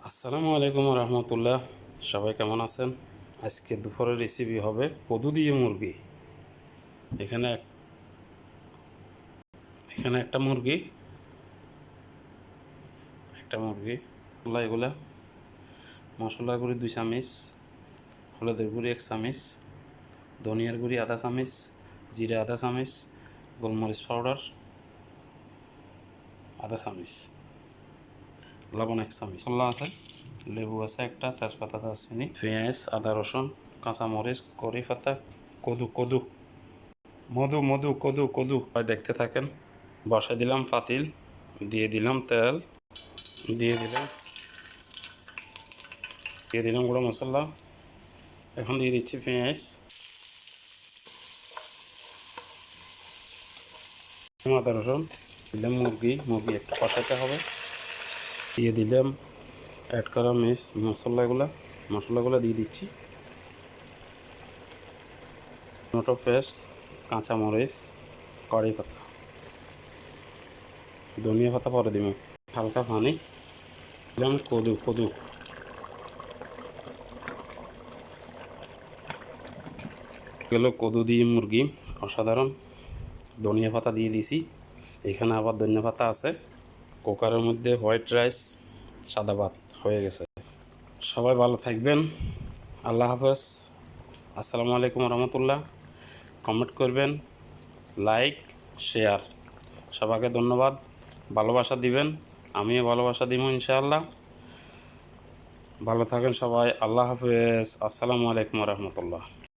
আসসালামু আলাইকুম রহমতুল্লাহ। সবাই কেমন আছেন? আজকে দুপুরের রেসিপি হবে কদু দিয়ে মুরগি। এখানে এখানে একটা মুরগি এগুলা মশলা গুঁড়ি 2 চামচ, হলুদের গুঁড়ি 1 চামচ, ধনিয়ার গুঁড়ি আধা চামচ, জিরা আধা চামচ, গোলমরিচ পাউডার আধা চামচ, লবণ 1 চামচ, মশলা আছে, লেবু আছে একটা, তেজপাতা দারচিনি, পেঁয়াজ, আদা রসুন, কাঁচামরিচ, কড়ি পাতা, কদু কদু মধু মধু কদু কদু দেখতে থাকেন। বসাই দিলাম পাতিল, দিয়ে দিলাম তেল, দিয়ে দিলাম গুঁড়ো মশলা। এখন দিয়ে দিচ্ছি পেঁয়াজ, আদা রসুন, দিলাম মুরগি একটু কষাতে হবে। দিয়ে দিলাম অ্যাড করা মশলাগুলো দিয়ে দিচ্ছি। টমেটো পেস্ট, কাঁচামরিচ, কড়ি পাতা, ধনিয়া পাতা পরে দিব, হালকা পানি দিলাম, কদু গেল। কদু দিয়ে মুরগি অসাধারণ। ধনিয়া পাতা দিয়ে দিছি, এখানে আবার ধনিয়া পাতা আছে। কুকারের মধ্যে হোয়াইট রাইস, সাদা ভাত হয়ে গেছে। সবাই ভালো থাকবেন, আল্লাহ হাফেজ। আসসালামু আলাইকুম রহমতুল্লাহ। কমেন্ট করবেন, লাইক, শেয়ার। সবাইকে ধন্যবাদ, ভালোবাসা দিবেন, আমিও ভালোবাসা দিব ইনশাআল্লাহ। ভালো থাকেন সবাই, আল্লাহ হাফেজ। আসসালামু আলাইকুম রহমতুল্লাহ।